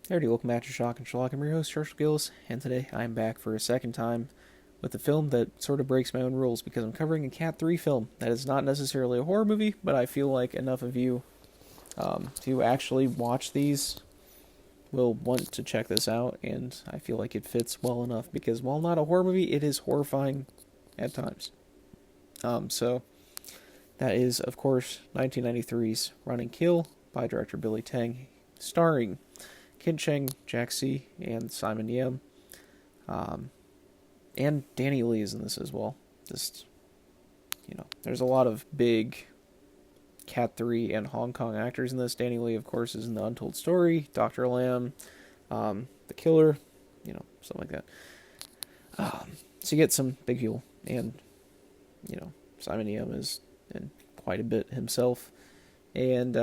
Hey everybody, welcome back to Shock and Schlock. I'm your host, Charles Gillis, and today I'm back for a second time with a film that sort of breaks my own rules because I'm covering a Cat 3 film that is not necessarily a horror movie, but I feel like enough of you to actually watch these will want to check this out, and I feel like it fits well enough because while not a horror movie, it is horrifying at times. So that is, of course, 1993's Running Kill by director Billy Tang, starring Kin Cheng, Jack C, and Simon Yam. And Danny Lee is in this as well. Just, there's a lot of big Cat 3 and Hong Kong actors in this. Danny Lee, of course, is in The Untold Story, Dr. Lamb, The Killer, something like that. So you get some big people, and, Simon Yam is in quite a bit himself. And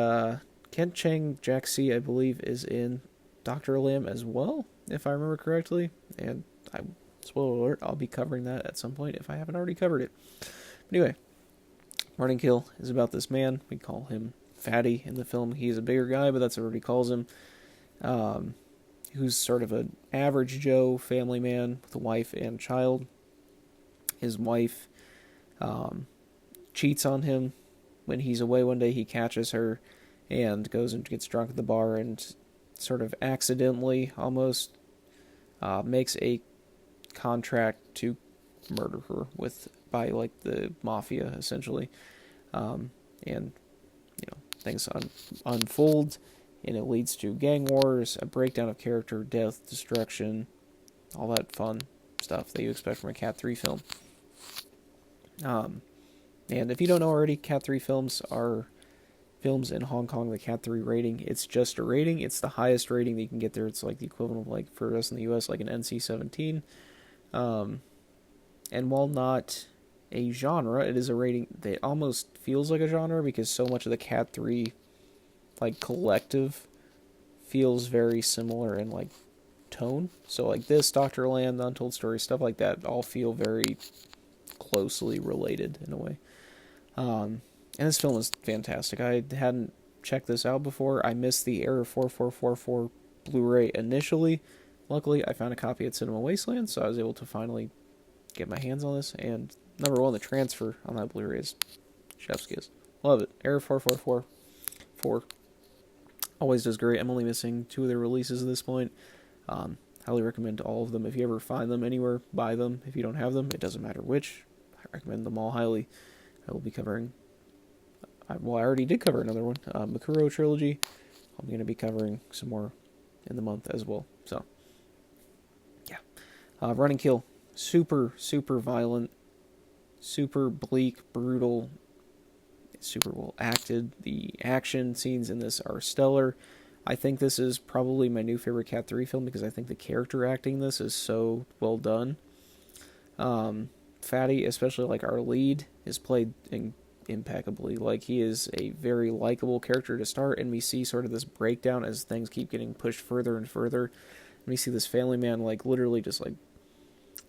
Ken Cheng, Jack C, I believe, is in Dr. Lamb as well, if I remember correctly. And spoiler alert, I'll be covering that at some point if I haven't already covered it. But anyway, Running Kill is about this man. We call him Fatty in the film. He's a bigger guy, but that's what everybody calls him. Who's sort of an average Joe family man with a wife and child. His wife cheats on him. When he's away one day, he catches her and goes and gets drunk at the bar and sort of accidentally almost makes a contract to murder her by like the mafia essentially, and things unfold, and it leads to gang wars, a breakdown of character, death, destruction, all that fun stuff that you expect from a Cat 3 film. And if you don't know already, Cat 3 films are films in Hong Kong, the Cat 3 rating. It's just a rating. It's the highest rating that you can get there. It's like the equivalent of, like, for us in the US, like an NC-17. And while not a genre, it is a rating that almost feels like a genre because so much of the Cat 3, like, collective feels very similar in, like, tone. So, like, this, Dr. Lamb, The Untold Story, stuff like that all feel very closely related in a way. And this film is fantastic. I hadn't checked this out before. I missed the Error 4444 Blu-ray initially. Luckily, I found a copy at Cinema Wasteland, so I was able to finally get my hands on this. And number one, the transfer on that Blu-ray is chef's kiss. Love it. Error 4444 always does great. I'm only missing 2 of their releases at this point. Highly recommend all of them. If you ever find them anywhere, buy them. If you don't have them, it doesn't matter which. I recommend them all highly. I will be covering... I already did cover another one, Makuro Trilogy. I'm going to be covering some more in the month as well. So, yeah. Running Kill. Super, super violent. Super bleak, brutal. Super well acted. The action scenes in this are stellar. I think this is probably my new favorite Cat 3 film because I think the character acting in this is so well done. Fatty, especially like our lead, is played impeccably. Like, he is a very likable character to start, and we see sort of this breakdown as things keep getting pushed further and further. And we see this family man, like, literally just, like,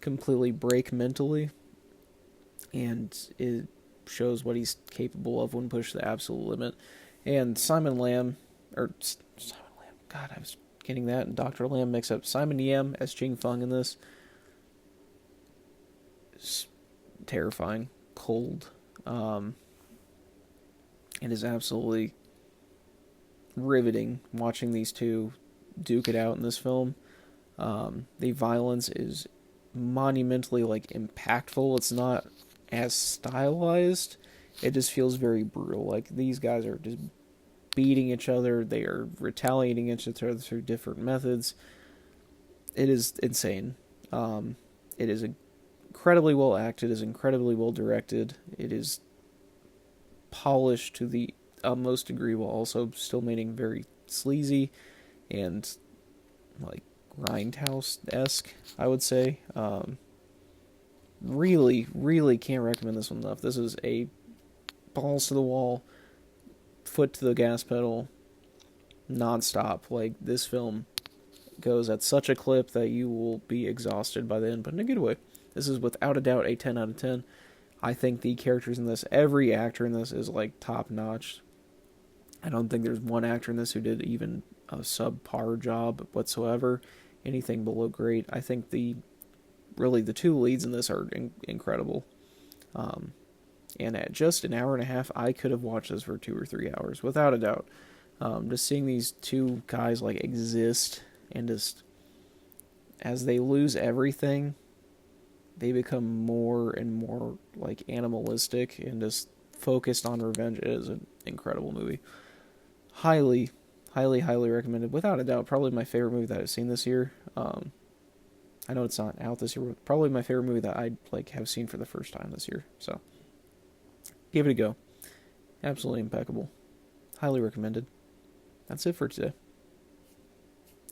completely break mentally, and it shows what he's capable of when pushed to the absolute limit. And Simon Lamb, God, I was getting that and Dr. Lamb mixed up. Simon Yam as Ching Feng in this. It's terrifying, cold. It is absolutely riveting watching these two duke it out in this film. The violence is monumentally, like, impactful. It's not as stylized. It just feels very brutal. Like, these guys are just beating each other. They are retaliating against each other through different methods. It is insane. It is incredibly well acted. It is incredibly well directed. It is polished to the utmost degree while also still remaining very sleazy and, like, grindhouse-esque, I would say. Really, really can't recommend this one enough. This is a balls to the wall, foot to the gas pedal, nonstop. Like, this film goes at such a clip that you will be exhausted by the end, but in a good way. This is without a doubt a 10 out of 10. I think the characters in this, every actor in this is, like, top notch. I don't think there's one actor in this who did even a subpar job whatsoever. Anything below great. I think the two leads in this are incredible. And at just an hour and a half, I could have watched this for 2 or 3 hours without a doubt. Just seeing these two guys like exist and just as they lose everything, they become more and more like animalistic and just focused on revenge. It is an incredible movie. Highly, highly, highly recommended. Without a doubt, probably my favorite movie that I've seen this year. I know it's not out this year, but probably my favorite movie that I like have seen for the first time this year. So give it a go. Absolutely impeccable. Highly recommended. That's it for today.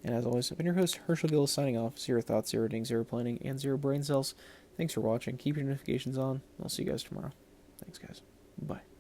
And as always, I've been your host, Herschel Gillis, signing off. Zero thoughts, zero ding, zero planning, and zero brain cells. Thanks for watching. Keep your notifications on. I'll see you guys tomorrow. Thanks, guys. Bye.